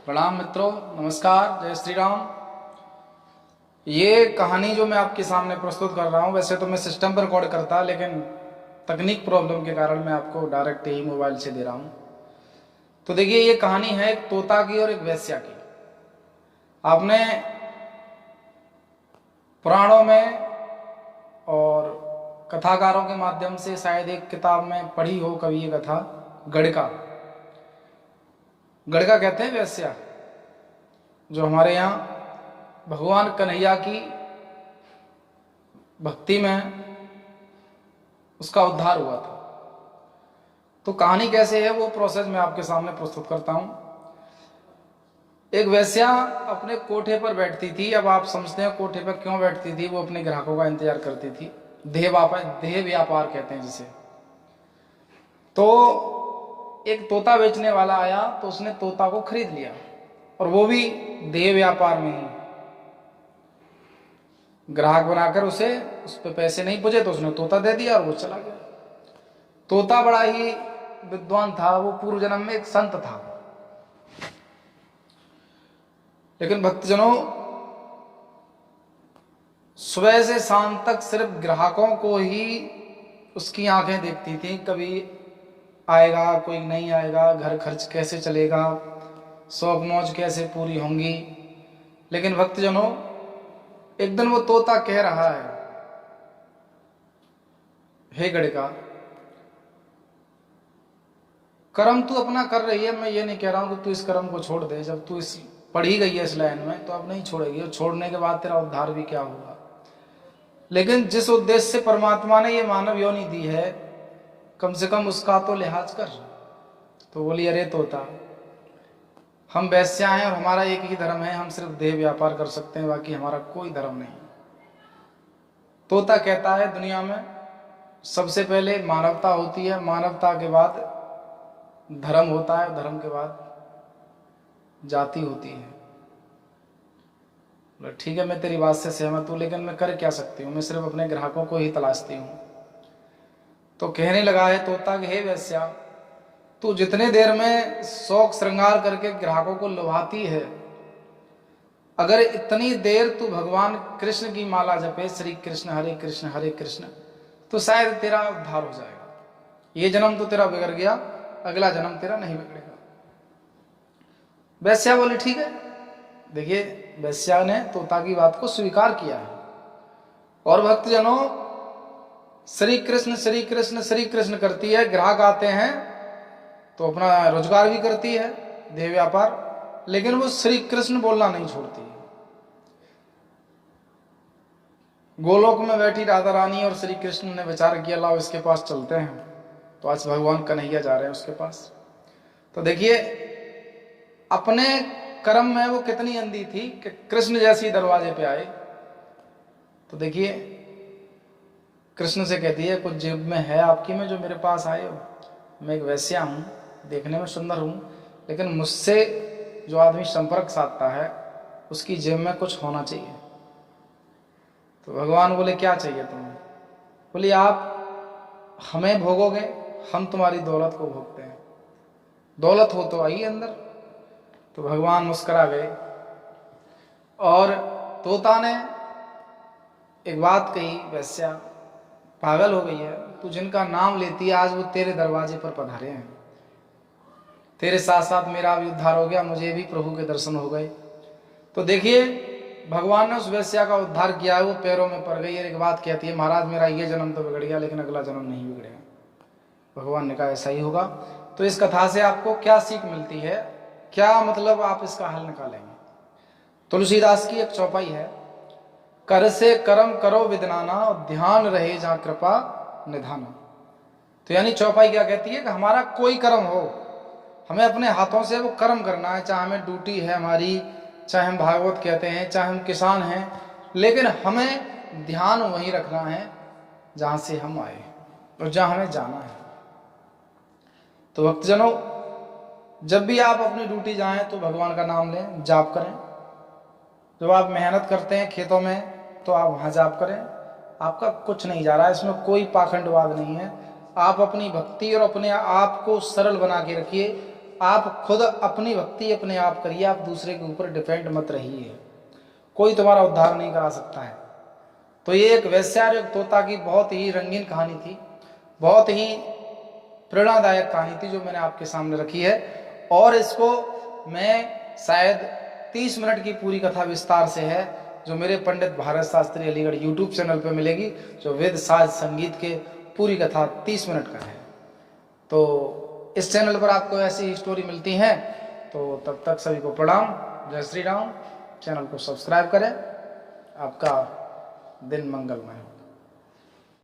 प्रणाम मित्रों, नमस्कार, जय श्री राम। ये कहानी जो मैं आपके सामने प्रस्तुत कर रहा हूँ, वैसे तो मैं सिस्टम पर रिकॉर्ड करता, लेकिन तकनीक प्रॉब्लम के कारण मैं आपको डायरेक्ट ही मोबाइल से दे रहा हूँ। तो देखिए, ये कहानी है एक तोता की और एक वेश्या की। आपने पुराणों में और कथाकारों के माध्यम से शायद एक किताब में पढ़ी हो कभी ये कथा। गड़का, गड़का कहते हैं वेश्या, जो हमारे यहाँ भगवान कन्हैया की भक्ति में उसका उद्धार हुआ था। तो कहानी कैसे है वो प्रोसेस मैं आपके सामने प्रस्तुत करता हूं। एक वेश्या अपने कोठे पर बैठती थी। अब आप समझते हैं कोठे पर क्यों बैठती थी। वो अपने ग्राहकों का इंतजार करती थी। देह व्यापार कहते हैं जिसे। तो एक तोता बेचने वाला आया तो उसने तोता को खरीद लिया, और वो भी देह व्यापार में ही ग्राहक बनाकर उस पर पैसे नहीं पुजे तो उसने तोता दे दिया और वो चला गया। तोता बड़ा ही विद्वान था, वो पूर्व जन्म में एक संत था। लेकिन भक्तजनों, सुबह से शाम तक सिर्फ ग्राहकों को ही उसकी आंखें देखती थी। कभी आएगा, कोई नहीं आएगा, घर खर्च कैसे चलेगा, शौक मौज कैसे पूरी होंगी। लेकिन भक्तजनों, एक दिन वो तोता कह रहा है, हे गड़का, कर्म तू अपना कर रही है, मैं ये नहीं कह रहा हूं कि तू इस कर्म को छोड़ दे। जब तू इस पढ़ी गई है इस लाइन में तो अब नहीं छोड़ेगी, और छोड़ने के बाद तेरा उद्धार भी क्या होगा। लेकिन जिस उद्देश्य से परमात्मा ने ये मानव योनि दी है, कम से कम उसका तो लिहाज कर। तो बोली, अरे तोता, हम वैश्या हैं और हमारा एक ही धर्म है, हम सिर्फ देह व्यापार कर सकते हैं, बाकी हमारा कोई धर्म नहीं। तोता कहता है दुनिया में सबसे पहले मानवता होती है, मानवता के बाद धर्म होता है, धर्म के बाद जाति होती है। ठीक है, मैं तेरी बात से सहमत हूं, लेकिन मैं कर क्या सकती हूं, मैं सिर्फ अपने ग्राहकों को ही तलाशती हूं। तो कहने लगा है तोता कि हे वेश्या, तू जितने देर में शौक श्रृंगार करके ग्राहकों को लुभाती है, अगर इतनी देर तू भगवान कृष्ण की माला जपे, श्री कृष्ण हरे कृष्ण, तो शायद तेरा उद्धार हो जाएगा। ये जन्म तो तेरा बिगड़ गया, अगला जन्म तेरा नहीं बिगड़ेगा। वेश्या बोली, ठीक है। देखिए, वेश्या ने तोता की बात को स्वीकार किया है। और भक्तजनों, श्री कृष्ण करती है, ग्राहक आते हैं तो अपना रोजगार भी करती है, देह व्यापार, लेकिन वो श्री कृष्ण बोलना नहीं छोड़ती है। गोलोक में बैठी राधा रानी और श्री कृष्ण ने विचार किया, लाओ इसके पास चलते हैं। तो आज भगवान कन्हैया जा रहे हैं उसके पास। तो देखिए, अपने कर्म में वो कितनी अंधी थी कि कृष्ण जैसी दरवाजे पे आए। तो देखिए, कृष्ण से कहती है, कुछ जेब में है आपकी में जो मेरे पास आए हो? मैं एक वेश्या हूं, देखने में सुंदर हूं, लेकिन मुझसे जो आदमी संपर्क साधता है उसकी जेब में कुछ होना चाहिए। तो भगवान बोले, क्या चाहिए तुम्हें? बोली, आप हमें भोगोगे, हम तुम्हारी दौलत को भोगते हैं, दौलत हो तो आइए अंदर। तो भगवान मुस्कुरा गए, और तोता ने एक बात कही, वेश्या पागल हो गई है, तू जिनका नाम लेती है आज वो तेरे दरवाजे पर पधारे हैं, तेरे साथ साथ मेरा भी उद्धार हो गया, मुझे भी प्रभु के दर्शन हो गए। तो देखिए, भगवान ने उस वेश्या का उद्धार किया है, वो पैरों में पड़ गई। एक बात कहती है, महाराज मेरा ये जन्म तो बिगड़ गया, लेकिन अगला जन्म नहीं बिगड़ेगा। भगवान ने कहा, ऐसा ही होगा। तो इस कथा से आपको क्या सीख मिलती है, क्या मतलब आप इसका हल निकालेंगे? तुलसीदास की एक चौपाई है, कर से कर्म करो विदनाना, ध्यान रहे जहां कृपा निधाना। तो यानी चौपाई क्या कहती है कि हमारा कोई कर्म हो, हमें अपने हाथों से वो कर्म करना है, चाहे हमें ड्यूटी है हमारी, चाहे हम भागवत कहते हैं, चाहे हम किसान हैं, लेकिन हमें ध्यान वहीं रखना है जहां से हम आए और जहां हमें जाना है। तो भक्तजनों, जब भी आप अपनी ड्यूटी जाएं तो भगवान का नाम लें, जाप करें। जब आप मेहनत करते हैं खेतों में तो आप वहां जाप करें। आपका कुछ नहीं जा रहा है, इसमें कोई पाखंडवाद नहीं है। आप अपनी भक्ति और अपने आप को सरल बना के रखिए, आप खुद अपनी भक्ति अपने आप करिए, आप दूसरे के ऊपर डिपेंड मत रहिए, कोई तुम्हारा उद्धार नहीं करा सकता है। तो ये एक वैश्या और एक तोता की बहुत ही रंगीन कहानी थी, बहुत ही प्रेरणादायक कहानी थी जो मैंने आपके सामने रखी है। और इसको मैं शायद 30 मिनट की पूरी कथा विस्तार से है, जो मेरे पंडित भारत शास्त्री अलीगढ़ यूट्यूब चैनल पे मिलेगी, जो वेद साज संगीत के पूरी कथा 30 मिनट का है। तो इस चैनल पर आपको ऐसी ही स्टोरी मिलती हैं। तो तब तक सभी को प्रणाम, जय श्री राम। चैनल को सब्सक्राइब करें। आपका दिन मंगलमय हो।